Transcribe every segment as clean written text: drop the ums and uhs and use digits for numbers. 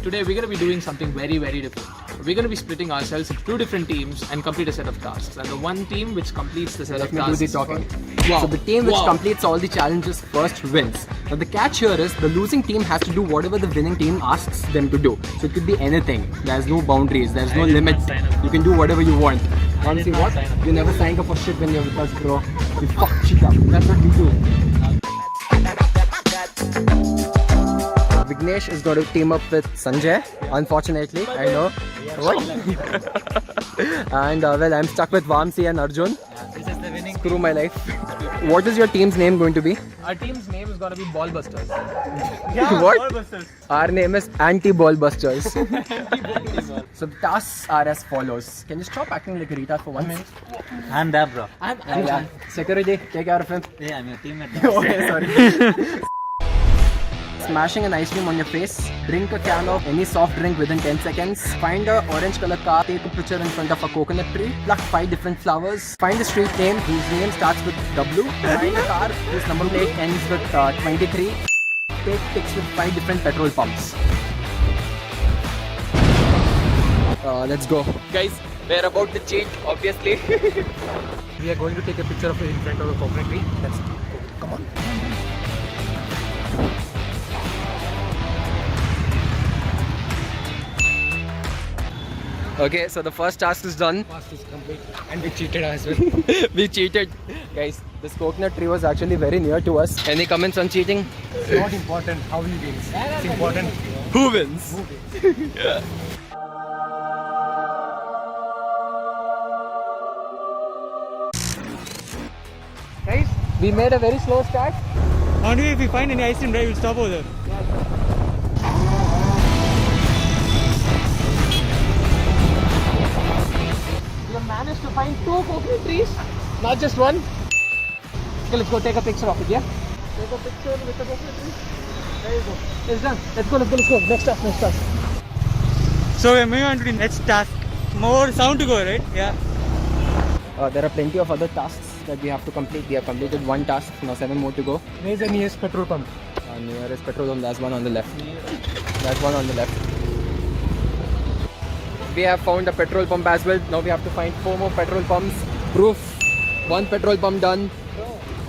today we're going to be doing something very, very different. We're going to be splitting ourselves into 2 different teams and complete a set of tasks. And the one team which completes the set of tasks... Let me do the talking. Wow. So the team which Wow. completes all the challenges first wins. Now the catch here is the losing team has to do whatever the winning team asks them to do. So it could be anything. There's no boundaries. There's no limits. You can do whatever you want. Honestly, what? You never signed up for shit when you're with us, bro. You fuck shit up. That's what we do. Vignesh is going to team up with Sanjay. Unfortunately, I know. What? And well, I'm stuck with Vamsi and Arjun. This is the winning. Screw my life. What is your team's name going to be? Our team's name is going to be Ballbusters. What? Our name is Anti-Ball Busters. So the tasks are as follows. Can you stop acting like a retard for 1 minute? I'm there, bro. Yeah. Security, take care of him. Yeah, I'm your teammate. Okay, sorry. Smashing an ice cream on your face. Drink a can of any soft drink within 10 seconds. Find a orange color car. Take a picture in front of a coconut tree. Pluck 5 different flowers. Find a street name whose name starts with W. Find a car whose number plate ends with 23. Take pics with 5 different petrol pumps. Let's go. Guys, we're about to change, obviously. We are going to take a picture of it in front of a coconut tree. Let's go. Come on. Okay, so the first task is done. Task is complete. And we cheated as well. We cheated. Guys, this coconut tree was actually very near to us. Any comments on cheating? It's not important how he wins. It's important Who wins? who wins. Guys, we made a very slow start. Only if we find any ice cream, right, we'll stop over there. We have managed to find 2 coconut trees, not just one. Okay, let's go take a picture of it, yeah? Take a picture with the coconut tree. There you go. It's done. Let's go. Next task, next task. So we're moving on to the next task. More sound to go, right? Yeah. There are plenty of other tasks that we have to complete. We have completed 1 task, now 7 more to go. Where's the nearest petrol pump? Nearest petrol pump, there's one on the left. That's one on the left. We have found a petrol pump as well. Now we have to find 4 more petrol pumps. Proof. 1 petrol pump done.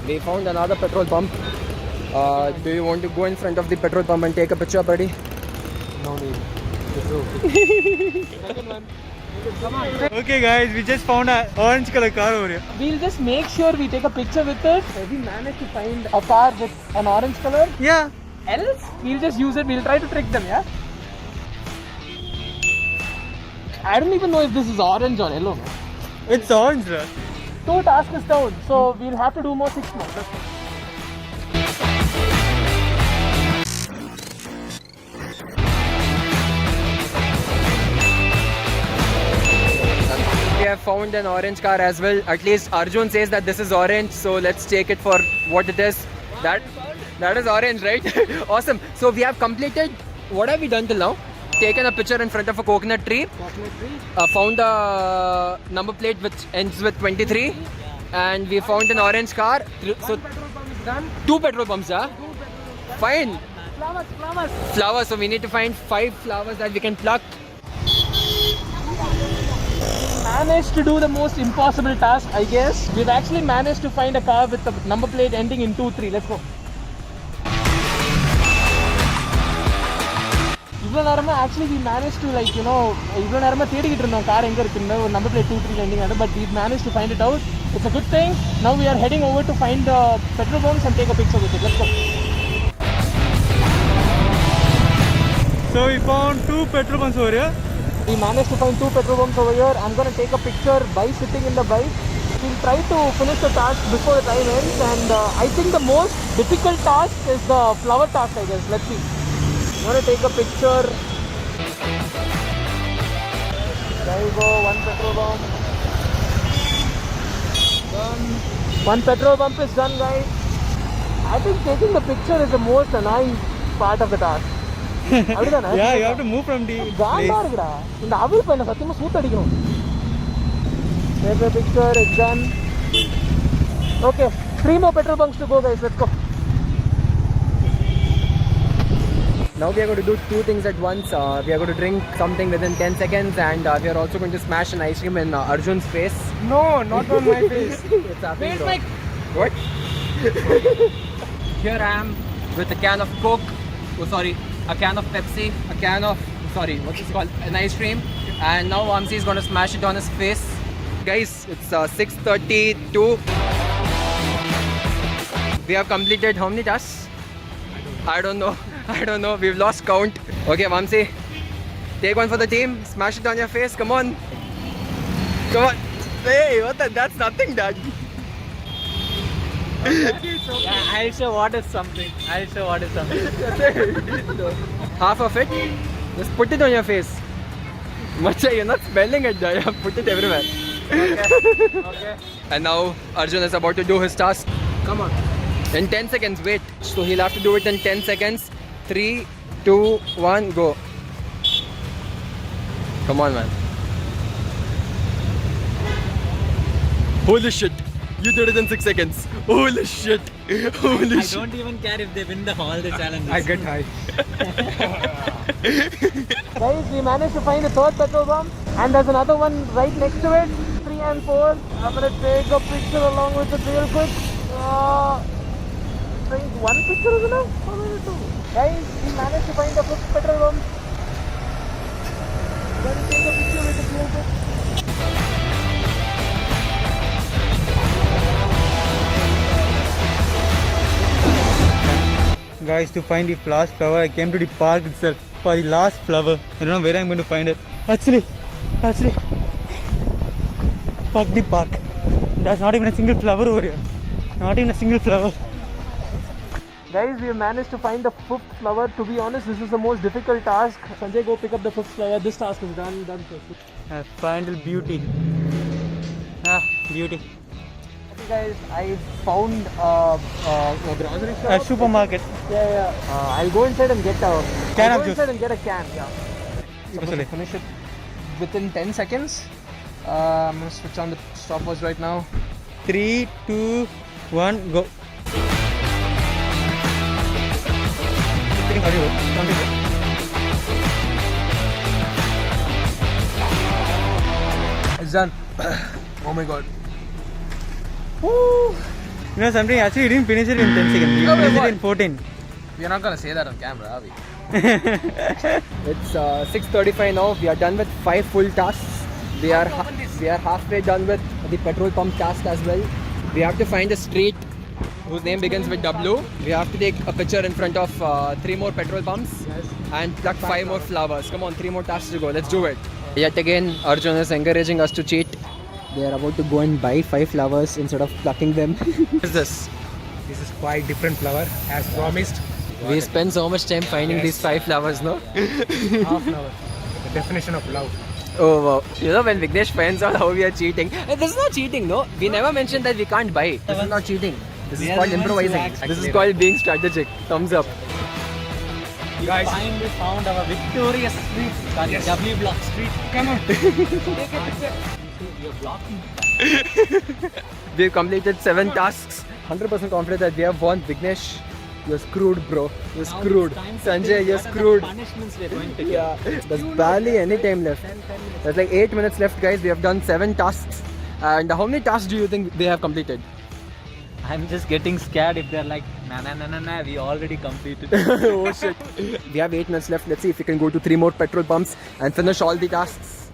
We found another petrol pump. Do you want to go in front of the petrol pump and take a picture, buddy? No need. It's okay. Second one. Come on. Okay, guys, we just found an orange color car over here. We'll just make sure we take a picture with it. If we manage to find a car with an orange color, Yeah. else we'll just use it. We'll try to trick them, yeah? I don't even know if this is orange or yellow. It's orange, right? 2 tasks is down, so we'll have to do more 6 more. That's all. We have found an orange car as well. At least Arjun says that this is orange, so let's take it for what it is. That is orange, right? Awesome. So we have completed. What have we done till now? Taken a picture in front of a coconut tree. Found a number plate which ends with 23, and we found an orange car. So 2 petrol pumps, yeah. Fine. Flowers. So we need to find 5 flowers that we can pluck. Managed to do the most impossible task, I guess. We've actually managed to find a car with the number plate ending in 23. Let's go. Actually we managed to, like, you know, car number plate 23 ending, but we've managed to find it out. It's a good thing. Now we are heading over to find the petrol pumps and take a picture with it. Let's go. So we found 2 petrol pumps over here. We managed to find 2 petrol pumps over here. I'm going to take a picture by sitting in the bike. We'll try to finish the task before the time ends, and I think the most difficult task is the flower task, I guess. Let's see. I'm going to take a picture. There you go, 1 petrol pump. Done. 1 petrol pump is done, guys. I think taking the picture is the most annoying part of the task. Yeah, you have to move from the place. Take a picture, it's done. Okay, 3 more petrol bunks to go, guys. Let's go. Now we are going to do two things at once. We are going to drink something within 10 seconds, and we are also going to smash an ice cream in Arjun's face. No, not on my face. It's happening. Where's bro. my... What? Here I am with a can of Coke. Oh, sorry, a can of Pepsi, a can of, sorry, what's this called? An ice cream. And now Vamsi is going to smash it on his face. Guys, it's 6:32. We have completed how many tasks? I don't know. I don't know. We've lost count. Okay, Vamsi, take one for the team. Smash it on your face. Come on. Come on. Hey, what the? That's nothing, Dad. Yeah, I'll show what is something. Half of it. Just put it on your face. Macha, you're not smelling it, Dad. Put it everywhere. Okay. And now Arjun is about to do his task. Come on. In 10 seconds, wait. So he'll have to do it in 10 seconds. 3, 2, 1, go. Come on, man. Holy shit. You did it in 6 seconds. Holy shit. Holy shit. I don't even care if they win all the challenges. I get high. Guys, we managed to find a third petrol pump, and there's another one right next to it. 3 and 4. I'm gonna take a picture along with it real quick. I think one picture is enough. Or maybe two. Guys, we managed to find the fifth petrol pump. Gonna take a picture with it real quick. Guys, to find the last flower, I came to the park itself for the last flower. I don't know where I'm going to find it. Actually, fuck the park. There's not even a single flower over here. Not even a single flower. Guys, we have managed to find the fifth flower. To be honest, this is the most difficult task. Sanjay, go pick up the fifth flower. This task is done. Final beauty. Beauty. Okay, guys, I found a grocery shop. A supermarket. Yeah. I'll go inside and get a Can I'll of go juice. inside and get a can. Yeah. Especially. Finish it within 10 seconds. I'm going to switch on the stopwatch right now. 3, 2, 1, go. It's done. Oh my god. You know something, actually you didn't finish it in 10 seconds. You No, wait, finished it what? in 14. We're not going to say that on camera, are we? It's 6:35 now. We are done with 5 full tasks. We are halfway done with the petrol pump task as well. We have to find a street whose name begins with W. We have to take a picture in front of 3 more petrol pumps and pluck 5 more flowers. Come on, 3 more tasks to go. Let's do it. Yet again, Arjun is encouraging us to cheat. They are about to go and buy 5 flowers instead of plucking them. What is this? This is quite different flower as promised. We spend so much time finding these 5 flowers, no? Half an hour. The definition of love. Oh wow. You know when Vignesh finds out how we are cheating. This is not cheating, no? We never mentioned that we can't buy. This is not cheating. This is called improvising. This is called being strategic. Thumbs up. Guys, Finally found our victorious street. Yes. W Block Street. come on. You're blocking. We've completed 7 tasks. 100% confident that we have won. Vignesh, you're screwed, bro. You're screwed. Sanjay, you're screwed. Punishments we're going to Yeah, there's barely any time left. There's like 8 minutes left, guys. We have done 7 tasks. And how many tasks do you think they have completed? I'm just getting scared if they're like, nah, we already completed. Oh shit. We have 8 minutes left. Let's see if we can go to 3 more petrol pumps and finish all the tasks.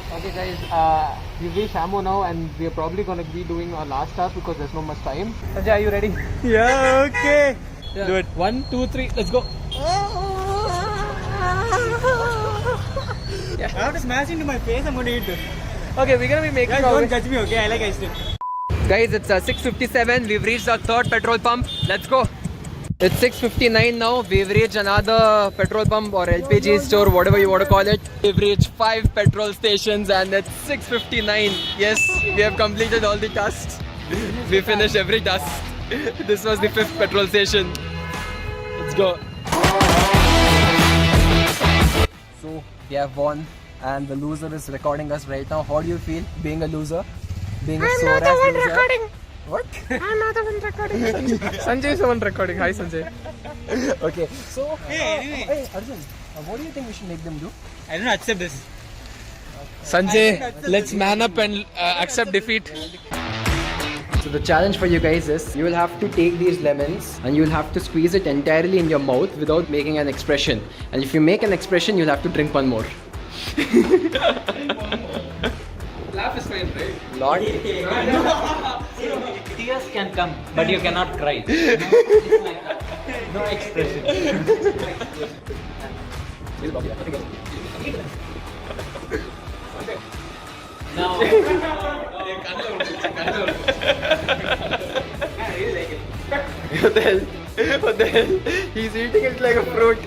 Okay, guys. We reached Ammo now, and we are probably gonna be doing our last task because there's no much time. Sanjay, are you ready? Yeah, okay. Do it. 1, 2, 3. Let's go. I have to smash into my face. I'm going to eat this. Okay, we're gonna be making Guys, our don't way. touch me, okay? I like ice cream. Guys, it's 6:57. We've reached our 3rd petrol pump. Let's go. It's 6:59 now. We've reached another petrol pump or LPG store, whatever you want to call it. We've reached 5 petrol stations and it's 6:59. Yes, we have completed all the tasks. We finished every task. This was the 5th petrol station. Let's go. So, we have won and the loser is recording us right now. How do you feel being a loser? Being a sore ass loser? What? I'm not the one recording. Sanjay is the one recording. Hi, Sanjay. Okay, so Hey, Arjun, what do you think we should make them do? I don't accept this. Sanjay, let's man up and accept defeat. So the challenge for you guys is you will have to take these lemons and you will have to squeeze it entirely in your mouth without making an expression. And if you make an expression, you'll have to drink one more. Laugh is fine, right? Lord. Tears can come, but you cannot cry. No expression. Now, What the hell? What the hell? He's eating it like a fruit.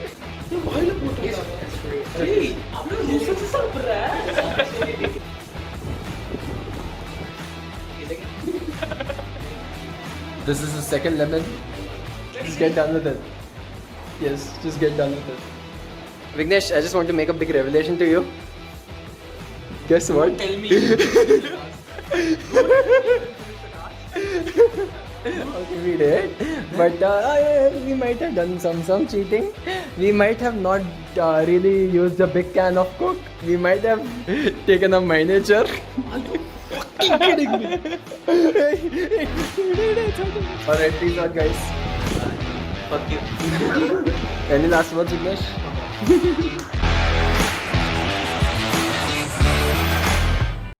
This is the second lemon. Just get done with it. Yes, just get done with it. Vignesh, I just want to make a big revelation to you. Guess what? tell me. Okay, we did, but we might have done some cheating. We might have not really used a big can of Coke. We might have taken a miniature. Kidding me? Alright, peace out, guys. Fuck you. Any last words, Vignesh?